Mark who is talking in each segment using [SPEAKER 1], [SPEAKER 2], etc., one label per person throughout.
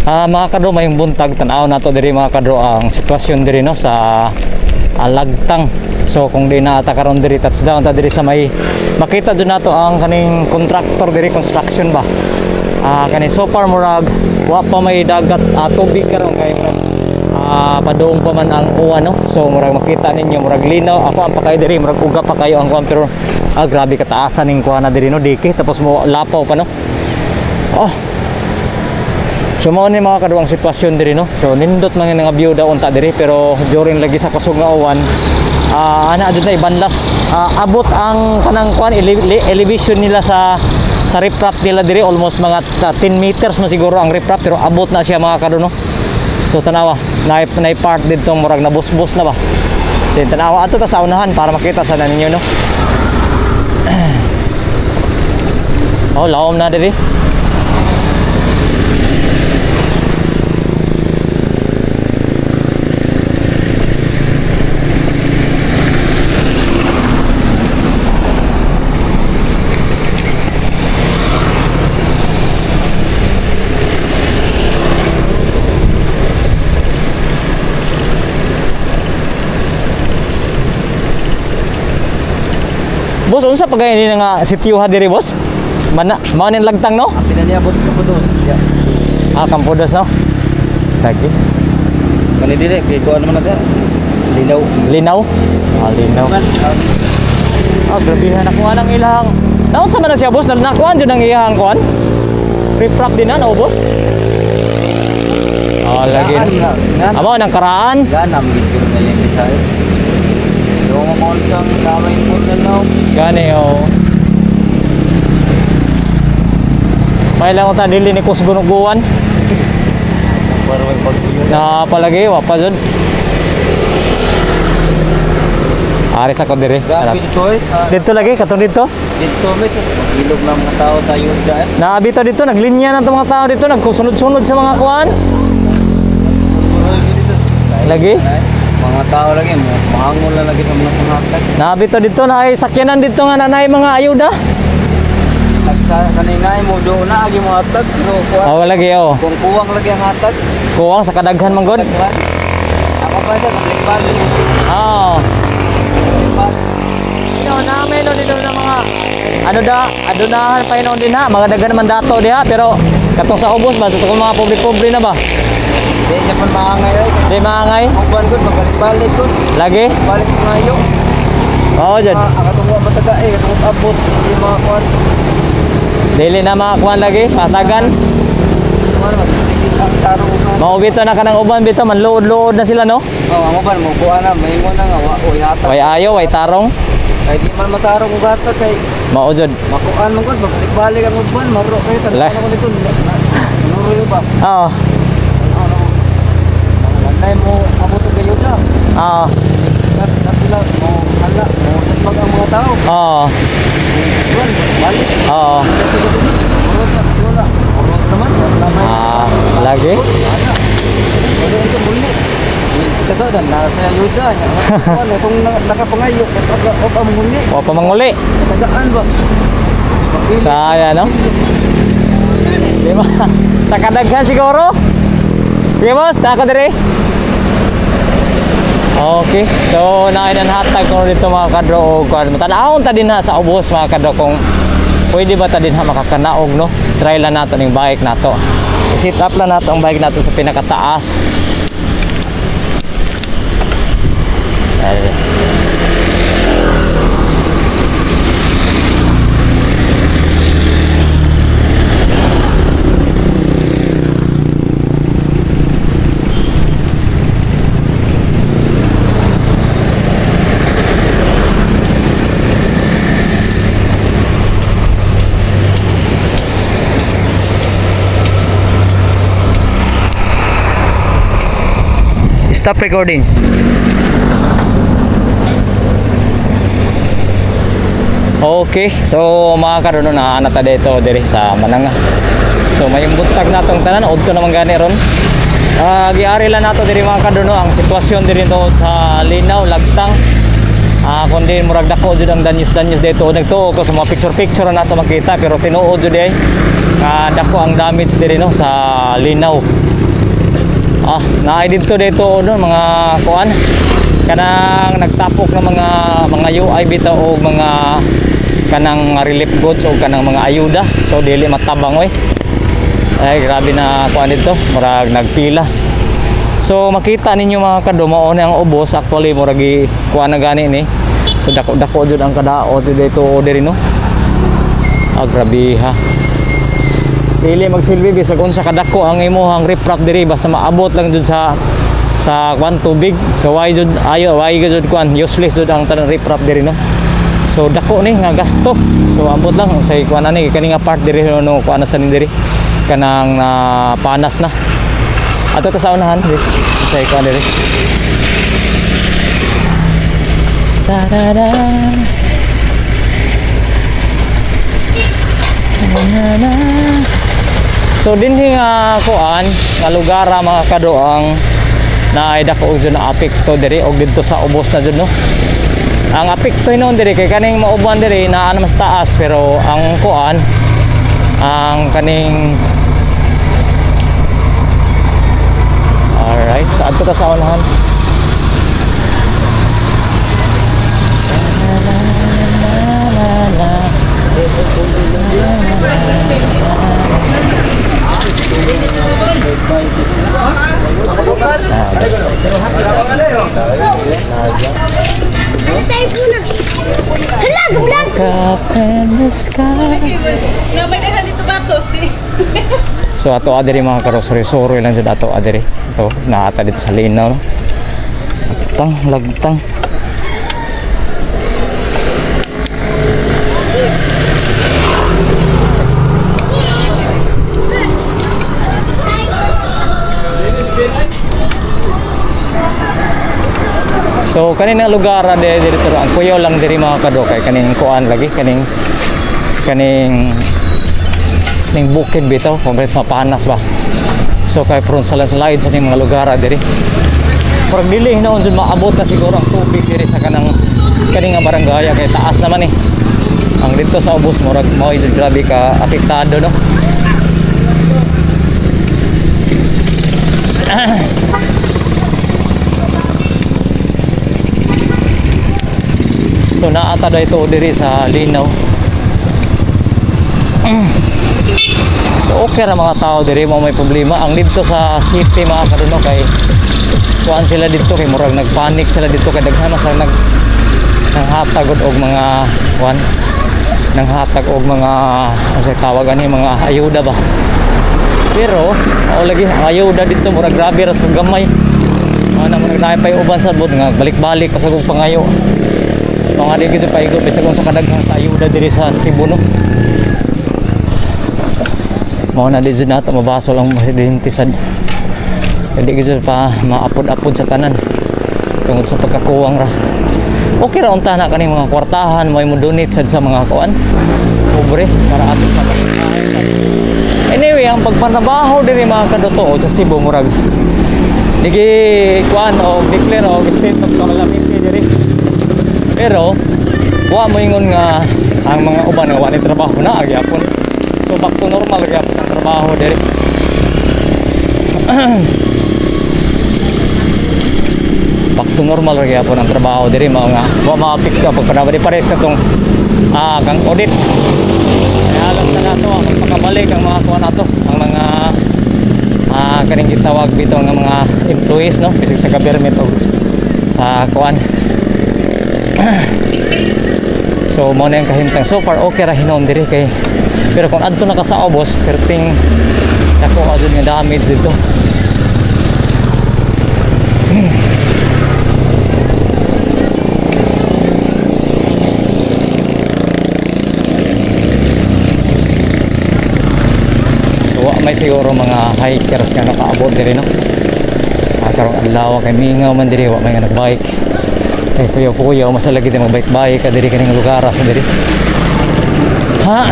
[SPEAKER 1] Mga kadro, mayong buntag tanaw nato diri mga kadro ang sitwasyon diri no sa Lagtang. So kung di na ata karon diri touchdown ta diri sa may makita dyan nato ang kaning contractor diri construction ba. Kani so far murag wa pa may dagat tubig karon kay murag padung pa man ang uwan no. So murag makita ninyo murag linaw ako ang pakay diri murag uga pa kayo ang kuan pero grabe kataasan ning kuan na diri no diki tapos mo lapaw pa no. So mao ni mga kaduang sitwasyon diri no. So nindot man nga view daw unta diri pero during lagi sa kusog nga uwan ana adto ibanlas abot ang kanang kuan elevation nila sa riprap nila diri almost mga 10 meters man siguro ang riprap pero abot na siya mga kadu no. So tanawa na part dito murag na busbos na ba. Then tanawa ato ta sa unahan para makita sa ninyo no. Lawom na diri. Boss, unsa pa gaya ni nga sityo diri boss? Mao ning Lagtang no?
[SPEAKER 2] Pinaniabot Campodos.
[SPEAKER 1] Campodos no? Lagi.
[SPEAKER 2] Kani dire kay kuan naman natin. Linaw.
[SPEAKER 1] Linaw? Linaw. Grabe na nakuha ng ilang. Naunsa man na siya boss? Nakuha jud ang iyang kuan? Riprap din na no boss? Lagi. Amo nang karaan.
[SPEAKER 2] Ganam gid na yung design. Yung mga sang kamay mo na
[SPEAKER 1] gani may lang ta dili ni kus gunuguan
[SPEAKER 2] para may pagtuyo
[SPEAKER 1] na palagi wa pa jud ari sa ko diri dito lagi katong dito
[SPEAKER 2] mes ilog ng mga tao sa yuda
[SPEAKER 1] naabito dito naglinya na mga tao dito nagkusunod-sunod sa mga kuan lagi
[SPEAKER 2] mga tao lagi mahangol na lagi sa mga panghatag
[SPEAKER 1] naabito dito na ay sakyanan dito nga nanay mga ayuda
[SPEAKER 2] kaninay mo do na agi mo hatag
[SPEAKER 1] lagi
[SPEAKER 2] kung kuwang lagi ang hatag
[SPEAKER 1] kuwang sa kadaghan man god
[SPEAKER 2] ako pa sa kaplikpan
[SPEAKER 1] namin no dito na mga adunahan pa yun din ha mga daghan naman dato diha pero katong sa ubos ba sa tukong mga pobre-pobre na ba
[SPEAKER 2] di siya pa maangay
[SPEAKER 1] di maangay
[SPEAKER 2] kuwan gud magbalik-balik gud
[SPEAKER 1] lagi
[SPEAKER 2] balik mayo
[SPEAKER 1] jud
[SPEAKER 2] akatong wa mataga katong abot di mga kuwan
[SPEAKER 1] dili na mga kuwan lagi patagan maubito na kanang uban bito man luod na sila no
[SPEAKER 2] ang uban mo kuan na may mo na nga way hatag
[SPEAKER 1] way ayo way tarong
[SPEAKER 2] kay di man matarong og hatag kay
[SPEAKER 1] mao jud
[SPEAKER 2] makuan mo gud magbalik ang uban maro kay tan ano dito nuruyo ba nay mo abot og ayuda sila mo hala mo pag ang mga tao balik
[SPEAKER 1] lagi
[SPEAKER 2] ito dan nasa ayuda ano kung nakapangayo o
[SPEAKER 1] pamanguli
[SPEAKER 2] tagaan ba
[SPEAKER 1] kaya no di ba sa kadaghan siguro di boss nako diri okay so nainan hatag ko dito mga kadro o tanawon ta din ha sa ubos mga kadro kung pwede ba ta din ha makakanaog no try lang nato ning bike nato i-set up lang nato ang bike nato sa pinakataas stop recording. Okay, so mga karon na anata dito diri sa Mananga. So mayong buntag natong tanan udto naman gani ron. Giari lang nato diri mga karon ang sitwasyon diri to sa Linaw Lagtang. kundi murag dako jud ang danyos dito nagtuo ko sa mga picture na nato makita pero tinuod jud ay dako ang damage diri no sa linaw. Naay dito no mga kuan kanang nagtapok ng mga UI bitaw o mga kanang relief goods o kanang mga ayuda, so dili matabang oy. Ay grabe na kuan dito murag nagpila. So makita ninyo mga kado mao na ang ubos actually murag kuan na gani ni. So dako jud ang kadaot dito diri no. Grabe ha. Dili magsilbi bisag unsa kadako ang imuhang riprap diri basta maabot lang jud sa kuan tubig. So why jud jud kuan useless jud ang tanang riprap diri no. So dako ni nga gasto. So ambot lang sa kuan ani kani nga part diri no kuan sa diri kanang panas na. Ato ta sa unahan diri sa kuan diri. Da da da. Na na. So dinhi nga kuan nga lugar mga kadoang na ay dako jud na apekto diri og didto sa ubos na jud no. Ang apekto hinon diri kay kaning mauban diri na mas taas pero ang kuan ang kaning alright sa adto ta sa unahan. So ato adiri mga karosori lang jud ato adiri. Ito naata dito sa linaw no. Lagtang. So kaning lugar dito ang kuyo lang diri mga kado kay kaning kuan lagi kaning bukid bitaw kompres mapanas ba. So kay prone sa landslide sa mga lugar diri. Pero dili hinaon jud maabot na siguro ang tubig diri sa kaning nga barangay kay taas naman eh. Ang dito sa ubos murag mao jud grabe ka apektado no. So naata daw ito diri sa linaw. So okay ra mga tao diri mo may problema. Ang dito sa city mga kaduno kay kuan sila dito kay murag nagpanik sila dito kay daghan sa nanghatag og mga kuan nanghatag og mga asa tawag ani mga ayuda ba. Pero mao lagi ang ayuda dito murag grabe ra sa gamay. Ana murag naay pay uban sa bud nga balik-balik pa sa kog pangayo. Mga di gid sa paigo bisag kung sa kadaghang sa ayuda diri sa Cebu no. Mao na di jud nato mabaso lang presidente sad. Hindi gid pa maapod-apod sa tanan. Tungod sa pagkakuwang ra. Okay ra unta na kani mga kwartahan mo donate sad sa mga kuan. Pobre para atos na. Anyway, ang pagpanabaho diri mga kadoto sa Cebu murag digi kuan o declare o state of calamity diri. Pero wa mo ingon nga ang mga uban nga wa ni trabaho na agyapon. So back to normal gyapon ang trabaho diri. Back to normal gyapon ang trabaho diri mao nga wa maapekto pag panabali pares katong kang audit. Kaya alam na nato ang pagkabalik ang mga kuan nato ang mga kaning gitawag bitaw nga mga employees no bisag sa government o sa kuan. So mo na yung kahimtang so far okay ra hinon diri kay pero kung adto na ka sa ubos perting dako adto nga damage dito. So may siguro mga hikers nga nakaabot diri no. Karong adlaw kay mingaw man diri wa may nga nagbike. Kay kuya masalagi din magbike-bike ka diri kaning lugar sa diri. Ha.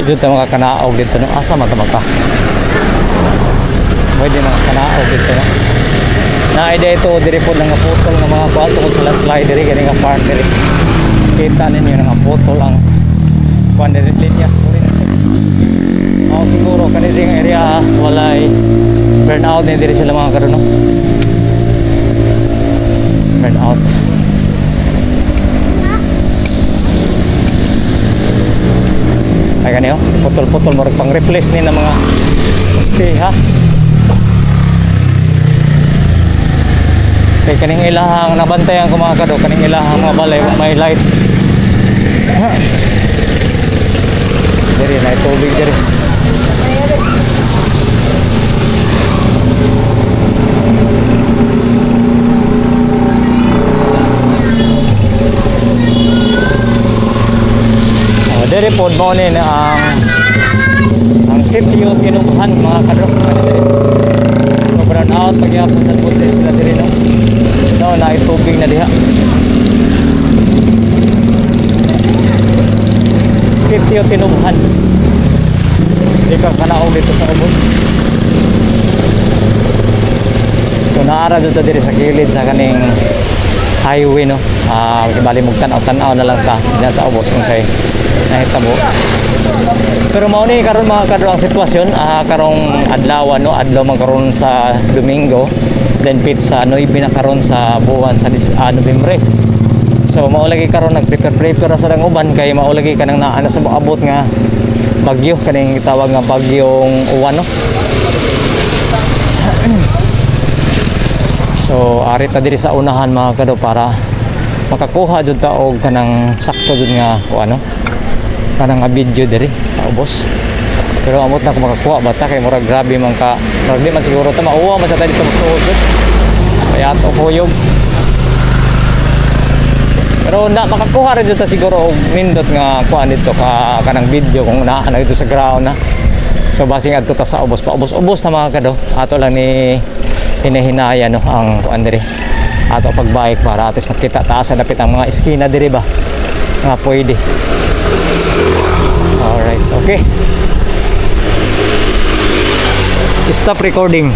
[SPEAKER 1] jud ta makakanaog dito no. Asa man ta magka? Pwede makakanaog dito no. Na ide ito diri po nga putol nga mga kuan tungod sa slide diri kani nga park diri. Kita ninyo nga putol ang kuan diri linya siguro nito. Siguro kani diri nga area walay burnout ni diri sila mga karon no. Burnout. Ay kaniyo, putol-putol mo pang replace ni na mga poste ha. Kay kaning ilahang nabantayan ko mga kado, kaning ilahang mga balay may light. Diri na tubig diri. Dere po mo ni ang sitio Tinubuhan mga kadrok so brown out pagyapon sa buntes sila diri no. So na tubig na diha. Sitio Tinubuhan. Di ka kanaog dito sa ubos. So naara dito diri sa kilid sa kaning highway no. Bali mong tanaw-tanaw na lang ta diyan sa ubos kung say nahitabo. Pero mao ni karon mga kadro ang sitwasyon karong adlaw no, adlaw man karon sa Domingo, then pit sa 9 na karon sa buwan sa Nobyembre. So mao lagi karon nagprepare sa dang uban kay mao lagi kanang naa sa abot nga bagyo kaning gitawag nga bagyong uwan no. So ari ta diri sa unahan mga kadro para makakuha jud ta og kanang sakto jud nga ano kanang nga video diri sa ubos. Pero amot na ko makakuha bata kay murag grabe man ka murag di man siguro ta mauwa man sa ta dito suod kaya ato kuyog. Pero na makakuha rin dito siguro og nindot nga kuan dito ka kanang video kung naa na dito sa ground na. So basing adto ta sa ubos pa ubos na mga kado ato lang ni hinahinaya no ang kuan diri ato pagbike para atis makita taas sa dapit ang mga eskina diri ba nga pwede. Alright, so okay. Stop recording.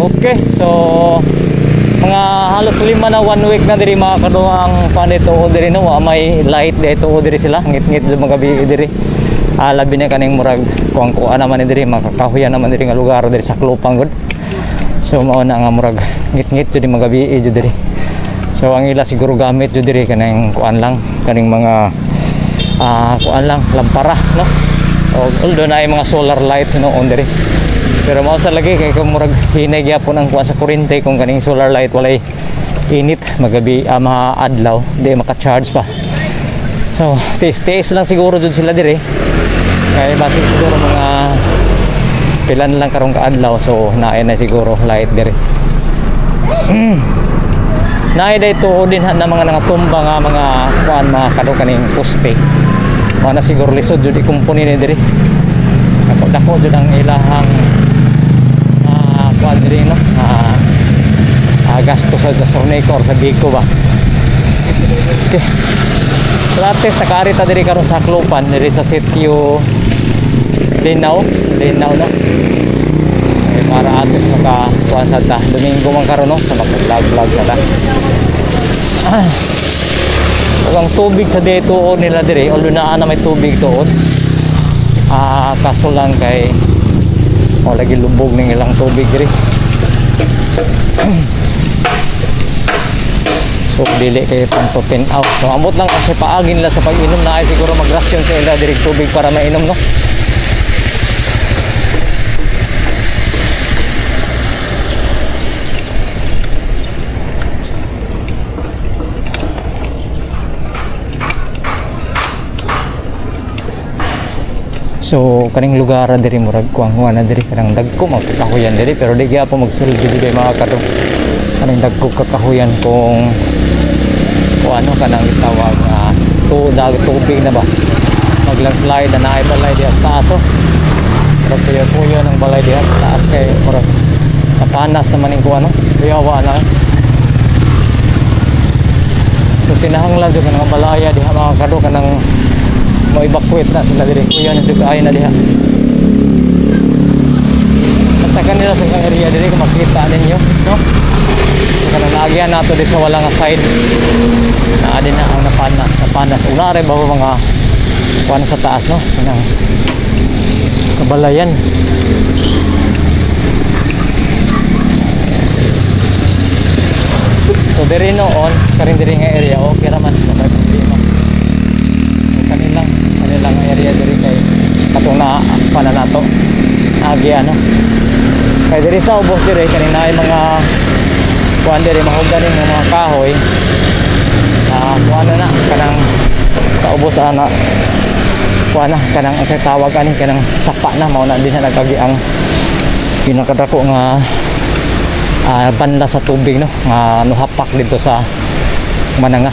[SPEAKER 1] Okay, so mga halos 5 na 1 week na diri mga kaduang panito diri no may light dito diri sila ngit-ngit mga gabi diri. Labi na kaning murag kuang-kuan naman diri makakahuyan naman diri nga lugar diri sa Klopang gud. So mao na nga murag ngit-ngit jud mga gabi jud diri. So ang ila siguro gamit jud diri kanang kuan lang kaning mga kuan lang lampara no. O although na ay mga solar light no on diri. Pero mao sa lagi kay kung murag hinay gyapon ang kuan sa kuryente kung kaning solar light walay init magabi adlaw di maka-charge pa. So tiis lang siguro jud sila diri. Kaya basig siguro mga pilan lang karong kaadlaw so naay na siguro light diri. Naay dito din na mga nangatumba nga mga kuan mga kado kaning poste. Mao na siguro lisod jud ikumpuni ni diri. Dako jud ang ilahang kuan diri no. Gasto sa Sornecor sa Bico ba. Okay. Lates nakaarita diri karon sa Klopan diri sa sitio Linaw no. Para atos makakuha sa ta Domingo man karon no sa mag-vlog sa ta. Ang tubig sa dito nila diri although naa na may tubig tuod. Kaso lang kay lagi lubog ning ilang tubig diri. So dili kay pantupin out. So amot lang kasi paagin nila sa pag-inom na ay siguro magrasyon sa ila diri tubig para mainom no. So kaning lugar diri murag kuangwa na diri kanang dagko magkakahuyan diri pero di gyapon magsilbi diri mga kadto. Kaning dagko kakahuyan kung ano kanang itawag tubig na ba maglang slide na naay balay di sa taso murag puyo ng balay diha sa taas kay murag napanas naman yung kuha no, kuyawa na so kinahanglan jud kanang balaya diha mga kado kanang mo evacuate na sila diri kuya na jud ay na diha basta kanila sa area diri kung makita ninyo no kanang naagyan nato di sa wala nga side na din na ang napanas unare ba mga kuan sa taas no kanang kabalayan so diri noon karing diri nga area okay raman may problema so kanilang area diri kay katong na pana nato agi ano kay diri sa ubos diri kanina ay mga kuan diri mahugan ng mga kahoy kuan na kanang sa ubos ana kuan na kanang ang tawag ani kanang sapa na mao na din na nagagi ang pinakadako nga banla sa tubig no nga nuhapak dito sa Mananga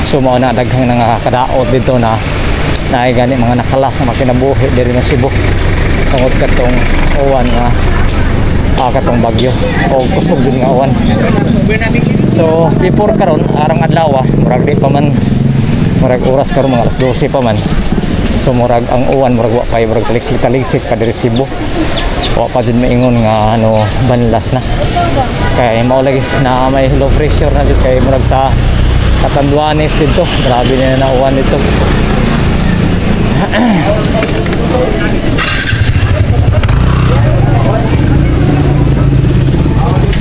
[SPEAKER 1] so mao na daghang nga kadaot dito na naay gani mga nakalas na makinabuhi diri sa Cebu tungod katong uwan nga katong bagyo o kusog din nga uwan so before karon arang adlaw murag di pa man murag oras karon mga alas 12 pa man so murag ang uwan murag wa pay murag taligsik pa diri Cebu wa pa jud maingon nga ano banlas na kay mao lagi na may low pressure na jud kay murag sa Catanduanes dito grabe na uwan dito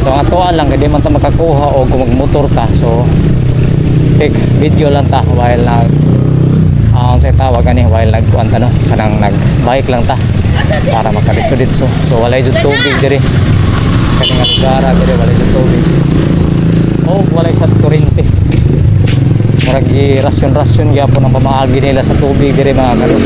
[SPEAKER 1] so atoa lang kay di man ta makakuha o kung magmotor ta so take video lang ta while ang sa tawag ani while nagkuan ta no kanang nagbike lang ta para makaditso-ditso so walay jud tubig diri kaning lugar diri walay jud tubig walay sa kuryente murag rasyon gyapon ang pamaagi nila sa tubig diri mga kado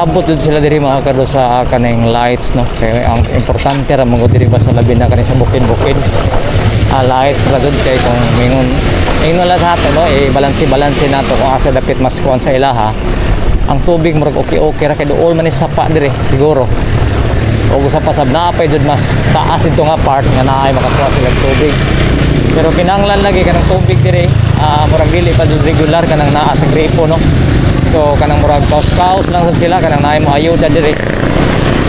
[SPEAKER 1] paabot dun sila diri mga kado sa kaning lights no kay ang importante ra mo diri ba sa labi na kani sa bukid-bukid lights ra dun kay kung mingon la sa ato no balanse nato kung asa dapit mas kuan sa ilaha ang tubig murag okay ra kay duol man ni sapa diri siguro o gusto pa sab na pay jud mas taas dito nga part nga naay makakuha sila tubig pero kinahanglan lagi kanang tubig diri murag dili pa jud regular kanang naa sa gripo no so kanang murag kaos lang sila kanang naay mo ayuda diri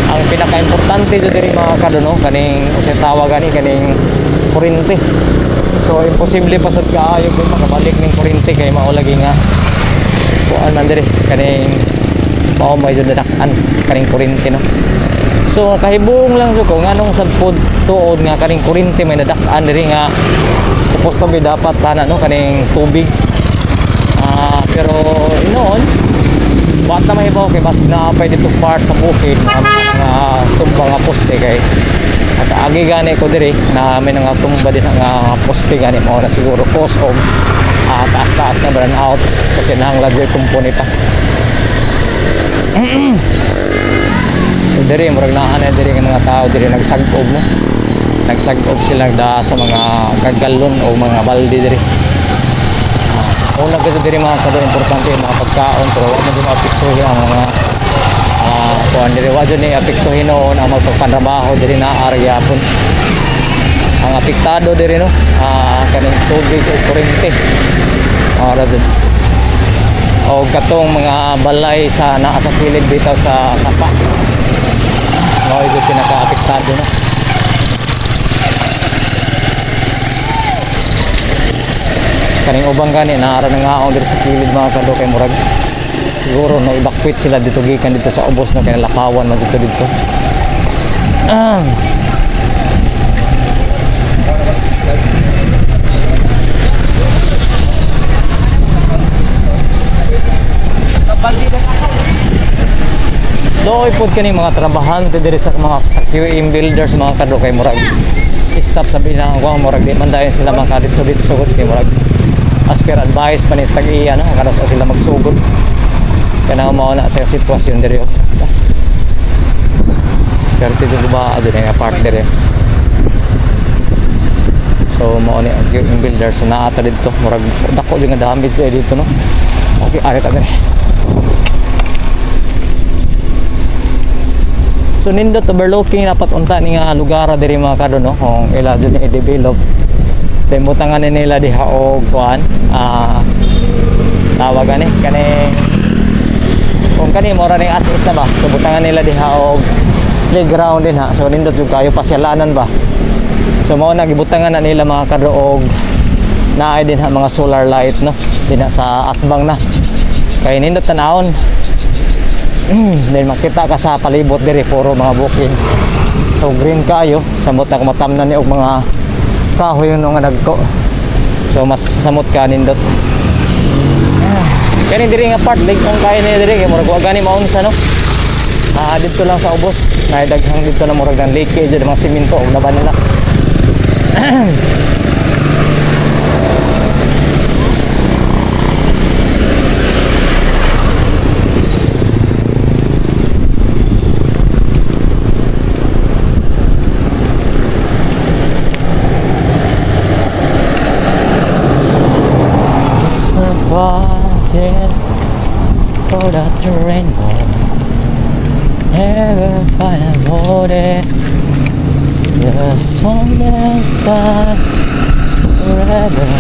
[SPEAKER 1] ang pinaka-importante jud diri mga kado no kaning usa tawag ani kaning kuryente so imposible pa sad kaayo kung makabalik ning kuryente kay mao lagi nga kuan man diri kaning mao may jud dakan kaning kuryente no so kahibong lang jud ko nganong sad pod tuod nga kaning kuryente may nadakan diri nga supposed to be dapat tana no kaning tubig pero inoon bata mahibaw kay basig na apay dito part sa bukid mga tumba nga poste kay at agi gani ko diri na may nga tumba din nga poste gani mao na siguro cause of taas na burn out so kinahanglan gyud kumpuni pa so diri murag naa diri nga mga tao diri nagsag-ob no nagsag-ob sila da sa mga galon o mga balde diri una kasi diri mga kado importante mga pagkaon pero wala mo maapektuhin ang mga kuan diri wa jud ni apektuhin noon ang magpagpantrabaho diri na area pun ang apektado diri no kaning tubig o kuryente jud o katong mga balay sa naa sa kilid dito sa sapa mao jud pinaka-apektado no kaning ubang gani naara na nga diri sa kilid mga kado kay murag siguro no evacuate sila dito gikan dito sa ubos no kay lakawan man dito Doy pod kani mga trabahante diri sa mga sa QM builders mga kadro kay murag stop sa bilang ko murag di man dayon sila makaditsod-ditsod kay murag as per advice pa ni sa tag-iya no kada sa sila magsugod kana mao na sa sitwasyon diri oh. Pero dito ba adto nga part diri. So mao ni ang QM builders na ata dito murag dako jud nga damage dito no. Okay, ari ta diri. So nindot overlooking dapat unta ni nga lugar diri mga kadro no kung ila jud ni i-develop. Timutangan nila diha og kuan tawag ani kani kung kani mora ning as-is na ba. So butangan nila diha og playground din ha. So nindot jud kayo pasyalanan ba. So mao na gibutangan na nila mga kadro og naay din ha mga solar light no dinha sa atbang na. Kay nindot tanawon. Then makita ka sa palibot diri puro mga bukid. So green kayo, samot na kumatamnan ni og mga kahoy nga nagko. So mas samot ka nindot. Kani diri nga part lig kung kaya ni diri kay murag wa gani maunsa no. Dito lang sa ubos, naidaghang dito na murag ng leakage ng mga semento og nabanilas. For the rainbow, never find a body. The sun will start forever.